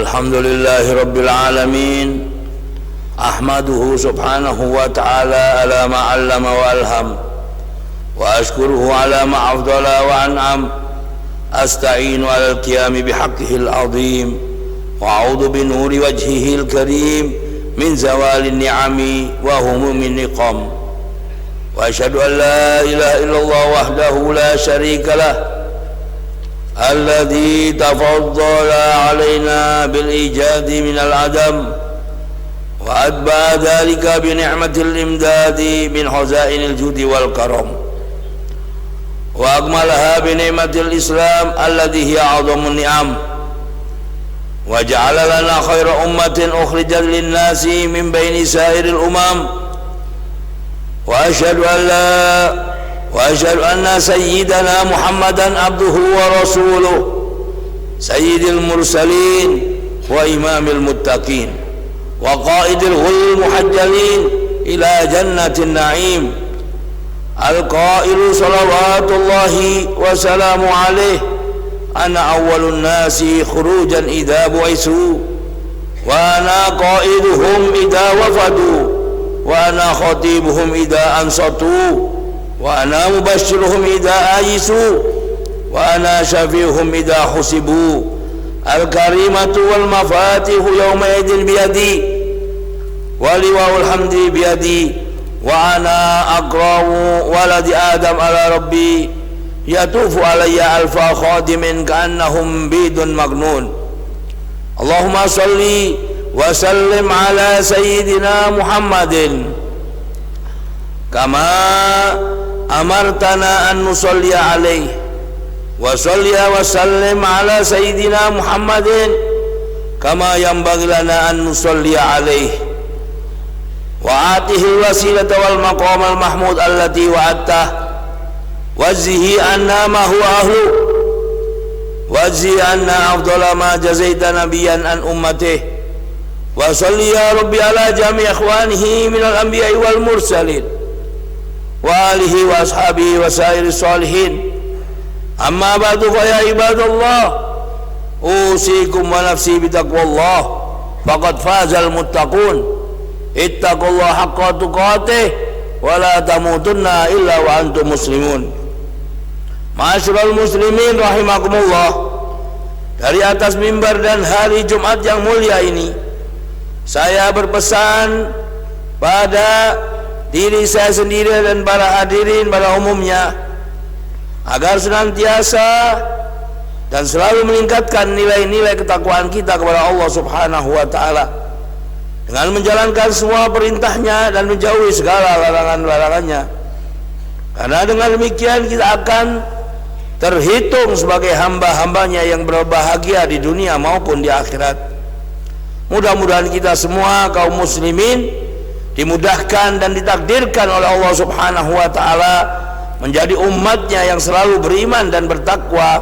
Alhamdulillahi Rabbil Alamin. Ahmaduhu subhanahu wa ta'ala ala ma'allama wa alham, wa ashkuruhu ala ma'afdala wa an'am. Asta'inu ala al-qiyami bihaqqihi al-azim, wa a'udhu binuri wajhihi al-karim min zawali ni'ami wa humumi niqam. Wa ashhadu an la ilaha illallah wahdahu la sharika lah, alladhi tafaddala alaina bil ijadi minal adam, wa adba dhalika bi ni'matil imdadi min khazainil judi wal karam, wa akmalaha bi ni'matil islam alladhi hiya a'zamun ni'am, wa ja'ala lana khaira ummatin ukhrijat lin nasi min baini sairil umam. Wa ashhadu anna sayyidana Muhammadan abduhu wa rasuluh, sayyidil mursalin wa imamil muttaqin, wa qaidil ghurril muhajjalin ila jannatin na'im. Al-qailu salawatullahi wa salamu alayhi, ana awwalun nasi khurujan idha bu'isu, wa ana qaiduhum idha wafadu, wa ana khatibuhum idha ansatu, wa ana mubashiruhum idha ayisu, wa ana syafi'uhum idha husibu. Al-karimatu wal mafatihu yawma idin biyadi, wa liwa'ul hamdi biyadi, wa ana aqrawu waladi adam ala rabbi, yatufu alayya alfa khadimin ka'annahum bidun magnun. Allahumma salli wa sallim ala sayyidina Muhammadin kama amartana an nusalliya alaihi, wa salliya wa sallim ala sayyidina Muhammadin kama yanbaghi lana an nusalliya alaihi, wa atihi wasilata wal maqam al mahmud allati wa'adtah, wajzihi anna ma huwa ahlu, wajzi anna afdala ma jazaita nabiyan an ummatih, wa salli ya rabbi ala jami ikhwanihi minal anbiya'i wal mursalin, wa alihi wa ashabihi wa sairi salihin. Amma ba'du, fa ya ibadallah, usikum wa nafsi bitaqwallah, faqad fazal muttaqun. Ittaqullah haqqa tuqatih, wa la tamutunna illa wa antum muslimun. Ma'asyiral muslimin rahimakumullah, dari atas mimbar dan hari Jumat yang mulia ini, saya berpesan pada diri saya sendiri dan para hadirin pada umumnya agar senantiasa dan selalu meningkatkan nilai-nilai ketakwaan kita kepada Allah Subhanahu wa ta'ala dengan menjalankan semua perintahnya dan menjauhi segala larangan-larangannya, karena dengan demikian kita akan terhitung sebagai hamba-hambanya yang berbahagia di dunia maupun di akhirat. Mudah-mudahan kita semua kaum muslimin dimudahkan dan ditakdirkan oleh Allah Subhanahu wa ta'ala menjadi umatnya yang selalu beriman dan bertakwa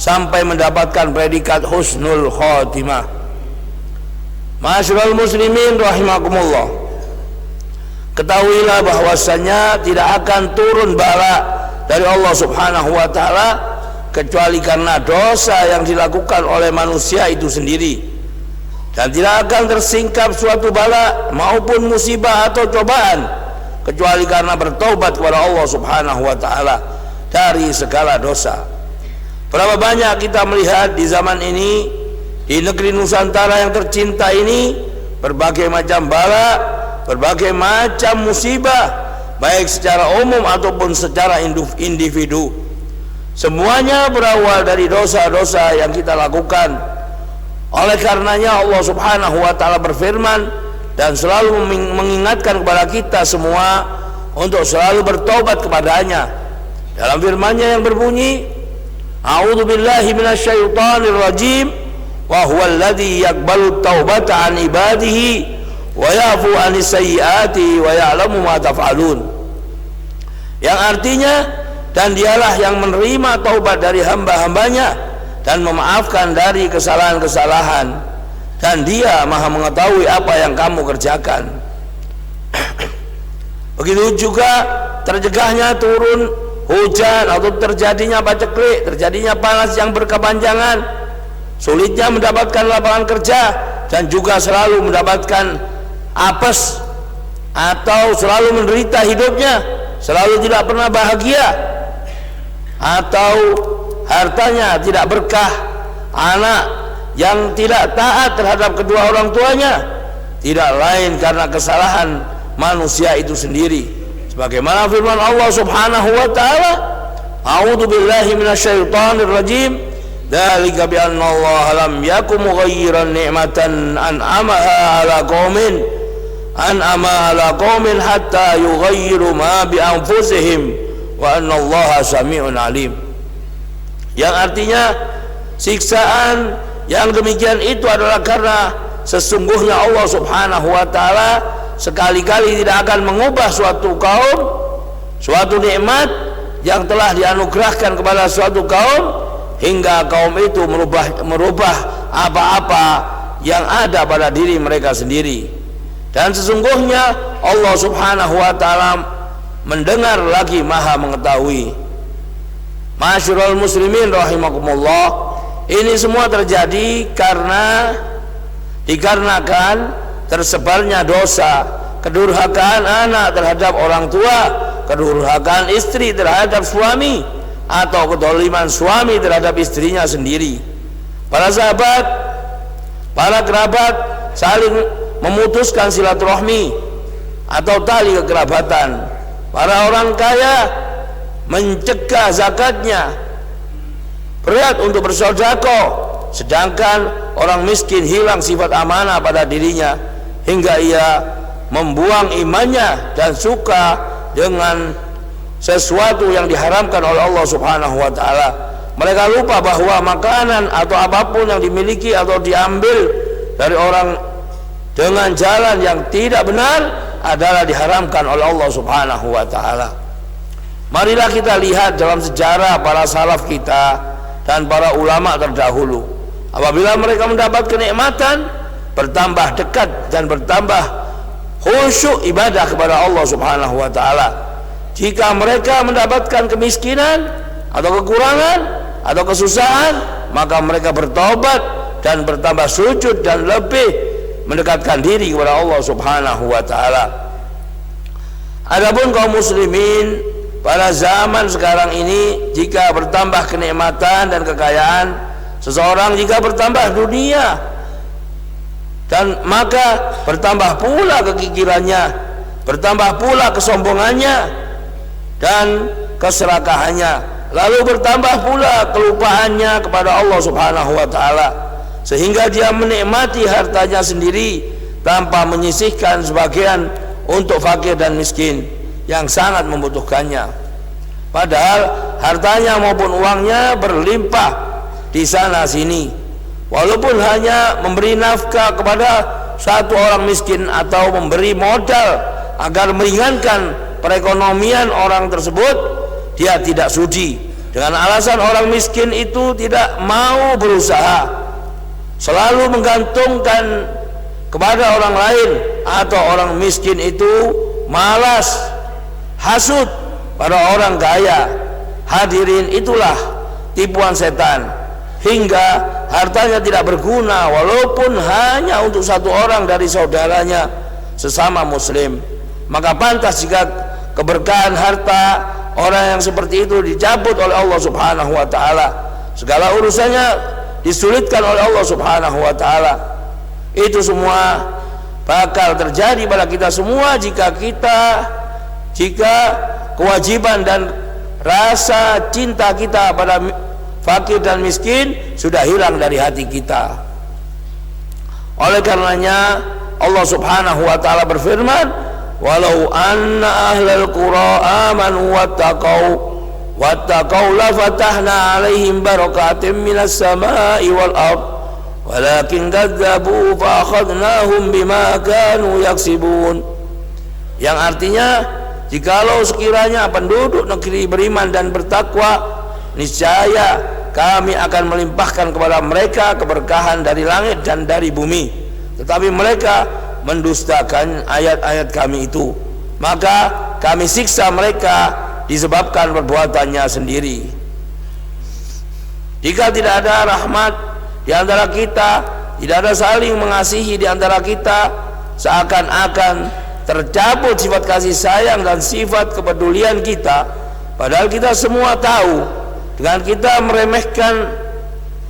sampai mendapatkan predikat husnul khotimah. Ma'asyiral muslimin rahimakumullah, ketahuilah bahwasanya tidak akan turun bala dari Allah Subhanahu wa ta'ala kecuali karena dosa yang dilakukan oleh manusia itu sendiri, dan tidak akan tersingkap suatu bala maupun musibah atau cobaan kecuali karena bertaubat kepada Allah Subhanahu wa ta'ala dari segala dosa. Berapa banyak kita melihat di zaman ini, di negeri Nusantara yang tercinta ini, berbagai macam bala, berbagai macam musibah, baik secara umum ataupun secara individu. Semuanya berawal dari dosa-dosa yang kita lakukan. Oleh karenanya Allah Subhanahu wa ta'ala berfirman dan selalu mengingatkan kepada kita semua untuk selalu bertobat kepadanya dalam firman-Nya yang berbunyi, a'udzu billahi minasyaitonir rajim, wa huwal ladzi yaqbalu taubata an ibadihi wa yafu anis sayyiati wa ya'lamu ma taf'alun, yang artinya, dan dialah yang menerima taubat dari hamba-hambanya dan memaafkan dari kesalahan-kesalahan, dan dia maha mengetahui apa yang kamu kerjakan. Begitu juga tercegahnya turun hujan atau terjadinya paceklik, terjadinya panas yang berkepanjangan, sulitnya mendapatkan lapangan kerja, dan juga selalu mendapatkan apes atau selalu menderita hidupnya, selalu tidak pernah bahagia, atau hartanya tidak berkah, anak yang tidak taat terhadap kedua orang tuanya, tidak lain karena kesalahan manusia itu sendiri. Sebagaimana firman Allah Subhanahu wa taala, a'udzu billahi minasyaitonir rajim, dzalika bi anna Allah lam yakum mughayyiran ni'matan an'amaha 'ala qaumin hatta yughayyiru ma bi anfusihim wa anna Allah sami'un alim. Yang artinya siksaan yang demikian itu adalah karena sesungguhnya Allah Subhanahu wa taala sekali-kali tidak akan mengubah suatu kaum, suatu nikmat yang telah dianugerahkan kepada suatu kaum hingga kaum itu merubah apa-apa yang ada pada diri mereka sendiri. Dan sesungguhnya Allah Subhanahu wa taala mendengar lagi Maha mengetahui. Masyarul muslimin rahimakumullah, ini semua terjadi dikarenakan tersebarnya dosa, kedurhakaan anak terhadap orang tua, kedurhakaan istri terhadap suami, atau kedoliman suami terhadap istrinya sendiri. Para sahabat, para kerabat saling memutuskan silaturahmi atau tali kekerabatan. Para orang kaya mencegah zakatnya, berat untuk bersedekah, sedangkan orang miskin hilang sifat amanah pada dirinya hingga ia membuang imannya dan suka dengan sesuatu yang diharamkan oleh Allah Subhanahu wa taala. Mereka lupa bahwa makanan atau apapun yang dimiliki atau diambil dari orang dengan jalan yang tidak benar adalah diharamkan oleh Allah Subhanahu wa taala. Marilah kita lihat dalam sejarah para salaf kita dan para ulama terdahulu. Apabila mereka mendapat kenikmatan, bertambah dekat dan bertambah khusyuk ibadah kepada Allah Subhanahu wa taala. Jika mereka mendapatkan kemiskinan atau kekurangan atau kesusahan, maka mereka bertobat dan bertambah sujud dan lebih mendekatkan diri kepada Allah Subhanahu wa taala. Adapun kaum muslimin pada zaman sekarang ini, jika bertambah kenikmatan dan kekayaan, seseorang jika bertambah dunia, dan maka bertambah pula kekikirannya, bertambah pula kesombongannya dan keserakahannya, lalu bertambah pula kelupaannya kepada Allah Subhanahu wa taala, sehingga dia menikmati hartanya sendiri tanpa menyisihkan sebagian untuk fakir dan miskin yang sangat membutuhkannya. Padahal hartanya maupun uangnya berlimpah di sana sini, walaupun hanya memberi nafkah kepada satu orang miskin atau memberi modal agar meringankan perekonomian orang tersebut, dia tidak sudi dengan alasan orang miskin itu tidak mau berusaha, selalu menggantungkan kepada orang lain, atau orang miskin itu malas, hasud pada orang kaya. Hadirin, itulah tipuan setan, hingga hartanya tidak berguna walaupun hanya untuk satu orang dari saudaranya sesama muslim. Maka pantas jika keberkahan harta orang yang seperti itu dicabut oleh Allah Subhanahu wa taala, segala urusannya disulitkan oleh Allah Subhanahu wa taala. Itu semua bakal terjadi pada kita semua jika kewajiban dan rasa cinta kita pada fakir dan miskin sudah hilang dari hati kita. Oleh karenanya Allah Subhanahu wa taala berfirman, walau anna ahlal qura amanu wattaqau la fatahna alaihim barakatim minas samai wal ard walakin kadzabu fa akhadnahum bima kanu yaksibun. Yang artinya, jikalau sekiranya penduduk negeri beriman dan bertakwa, niscaya kami akan melimpahkan kepada mereka keberkahan dari langit dan dari bumi. Tetapi mereka mendustakan ayat-ayat kami itu, maka kami siksa mereka disebabkan perbuatannya sendiri. Jika tidak ada rahmat di antara kita, tidak ada saling mengasihi di antara kita, seakan-akan tercabut sifat kasih sayang dan sifat kepedulian kita. Padahal kita semua tahu, dengan kita meremehkan,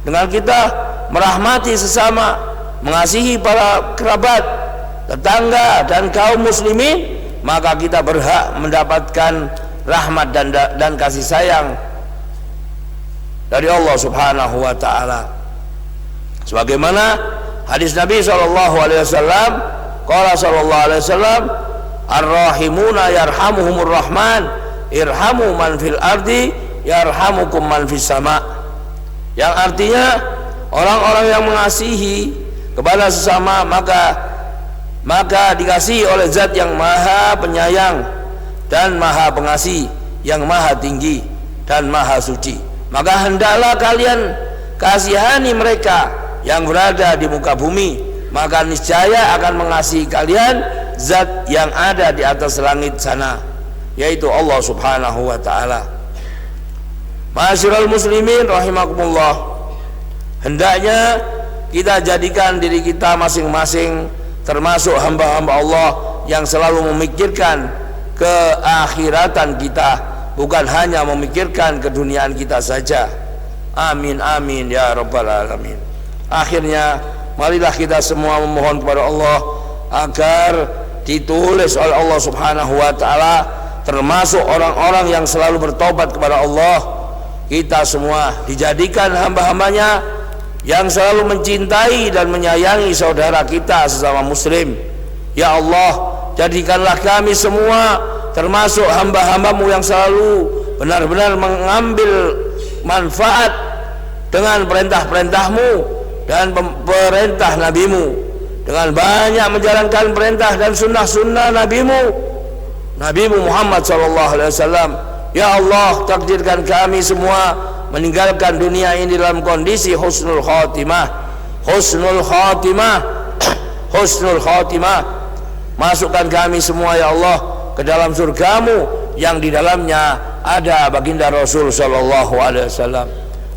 dengan kita merahmati sesama, mengasihi para kerabat, tetangga dan kaum muslimin, maka kita berhak mendapatkan rahmat dan kasih sayang dari Allah Subhanahu wa taala. Sebagaimana hadis Nabi sallallahu alaihi wasallam, qala sallallahu alaihi wasallam, ar-rahimuna yarhamuhumur rahman, irhamu man fil ardi yarhamukum man fis sama. Yang artinya orang-orang yang mengasihi kepada sesama maka dikasihi oleh Zat yang Maha Penyayang dan Maha Pengasih, yang Maha Tinggi dan Maha Suci. Maka hendaklah kalian kasihani mereka yang berada di muka bumi, maka niscaya akan mengasihi kalian Zat yang ada di atas langit sana, yaitu Allah Subhanahu wa taala. Ma'asyiral muslimin rahimakumullah, hendaknya kita jadikan diri kita masing-masing termasuk hamba-hamba Allah yang selalu memikirkan keakhiratan kita, bukan hanya memikirkan keduniaan kita saja. Amin amin ya rabbal alamin. Akhirnya marilah kita semua memohon kepada Allah agar ditulis oleh Allah Subhanahu wa taala termasuk orang-orang yang selalu bertobat kepada Allah. Kita semua dijadikan hamba-hambanya yang selalu mencintai dan menyayangi saudara kita sesama muslim. Ya Allah, jadikanlah kami semua termasuk hamba-hambamu yang selalu benar-benar mengambil manfaat dengan perintah-perintahmu dan perintah nabimu, dengan banyak menjalankan perintah dan sunnah-sunnah nabimu Muhammad SAW. Ya Allah, takdirkan kami semua meninggalkan dunia ini dalam kondisi husnul khatimah. Masukkan kami semua ya Allah ke dalam surgamu yang di dalamnya ada baginda Rasul sallallahu alaihi wasallam.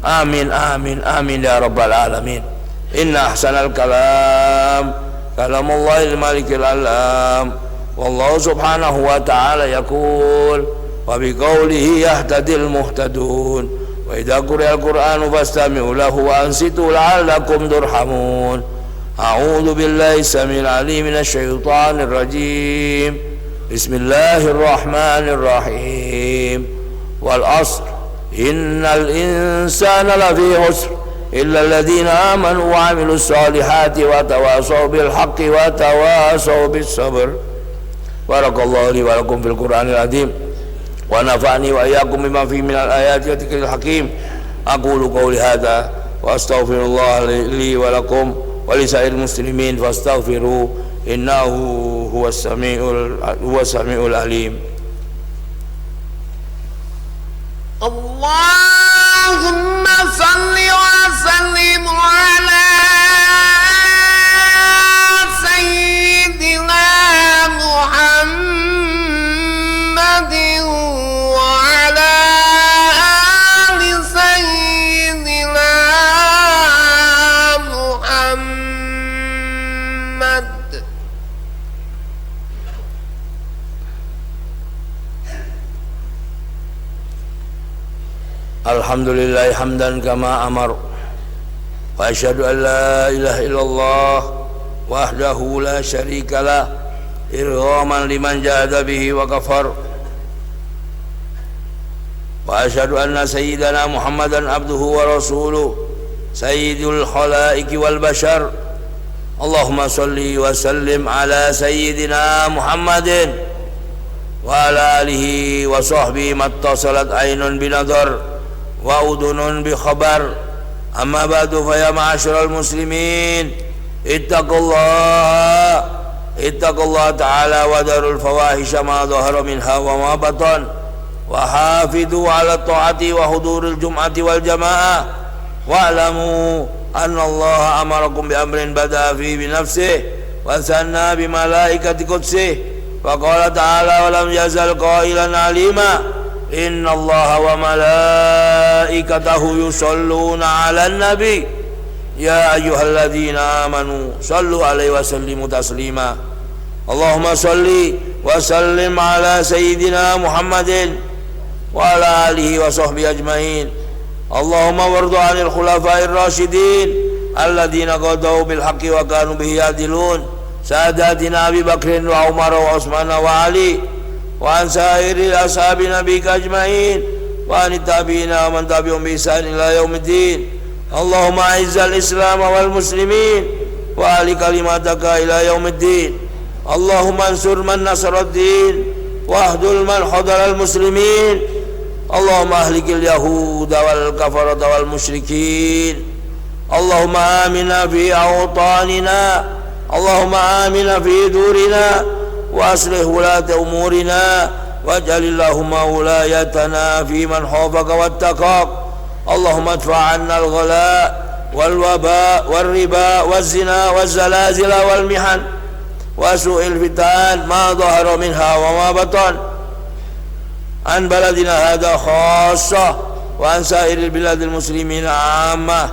Amin amin amin ya rabbal alamin. Inna ahsanal kalam kalamullahil malikil alam. Wallahu subhanahu wa ta'ala yaqul wa biqaulihi yahtadil muhtadun. Wa idza quri'al Qur'anu fastami'u lahu wa ansitu la'allakum turhamun. A'udzu billahi samil alim minasy syaithanir rajim. Bismillahirrahmanirrahim. Wal 'ashr innal insana lafi khusr illa alladziina aamanu wa 'amilus shaalihati wa tawashaw bil haqqi wa tawashaw bis sabr. Barakallahu li wa lakum fil Qur'anil azim. Wa nafa'ani wa iyyakum bima fihi minal ayati wa dzikril hakim. Aqulu qawli hadza wa astaghfirullah li wa lakum wa li sa'iril muslimin fastaghfiru innahu huwas samiul alim. Allahumma salli wa sallim ala sayyidina Muhammadin wa ala ali sayyidina Muhammad. Alhamdulillah hamdan kama amar. Wa asyhadu an la ilaha illallah wahdahu la syarikalah irghaman liman jahada bihi wa kafar. Wa asyhadu anna sayyidana Muhammadan abduhu wa rasuluh sayyidul khalaiqi wal bashar. Allahumma salli wa sallim ala sayyidina Muhammadin wa ala alihi wa sahbihi mattasalat aynun binadhar wa udunun bi khabar. Amma ba'du, fa ya ma'asyiral muslimin ittaqullah ta'ala wa darul fawahisha ma dhahara minha wa ma batan wa hafidhu ala ta'ati wa huduril jum'ati wal jamaah wa alamu anna Allah amarakum bi amrin bada'a fi bi nafsihi wa sanna bi malaikati qudsihi wa qala ta'ala wa lam yazal qailan alima inna Allah wa malaikatahu yusalluna ala nabi يا أيها الذين آمنوا صلوا عليه وسلموا تسليما اللهم صل وسلم على سيدنا محمد وعلى آله وصحبه أجمعين اللهم وارض عن الخلفاء الراشدين الذين قضوا بالحق وكانوا به يعدلون ساداتنا أبي بكر وعمر وعثمان وعلي وعن سائر أصحاب نبيك أجمعين وعن التابعين ومن تبعهم بإحسان إلى يوم الدين اللهم أعز الإسلام والمسلمين وأعل كلمتك إلى يوم الدين اللهم انصر من نصر الدين واخذل من خذل المسلمين اللهم أهلك اليهود والكفرة والمشركين اللهم آمنا في أوطاننا اللهم آمنا في دورنا وأصلح ولاة أمورنا واجعل اللهم ولايتنا في من خافك واتقاك اللهم ادفع عنا الغلاء والوباء والربا والزنا والزلازل والمحن وسوء الفتن ما ظهر منها وما بطن عن بلدنا هذا خاصة وعن سائر البلاد المسلمين عامة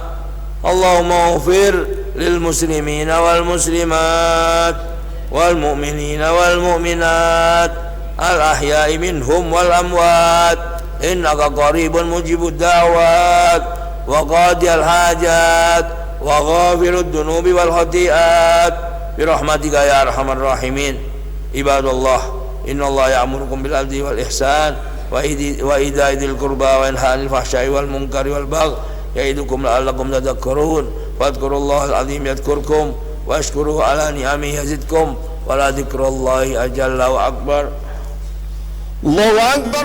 اللهم اغفر للمسلمين والمسلمات والمؤمنين والمؤمنات الأحياء منهم والأموات إنك قريب مجيب الدعوات وقاضي الحاجات وغافر الذنوب والخطيئات برحمتك يا أرحم الراحمين عباد الله إن الله يأمركم بالعدل والإحسان وإيتاء ذي القربى وينهى عن الفحشاء والمنكر والبغي يعظكم لعلكم تذكرون فاذكروا الله العظيم يذكركم واشكروه على نعمه يزدكم ولذكر الله أجل وأكبر. الله أكبر.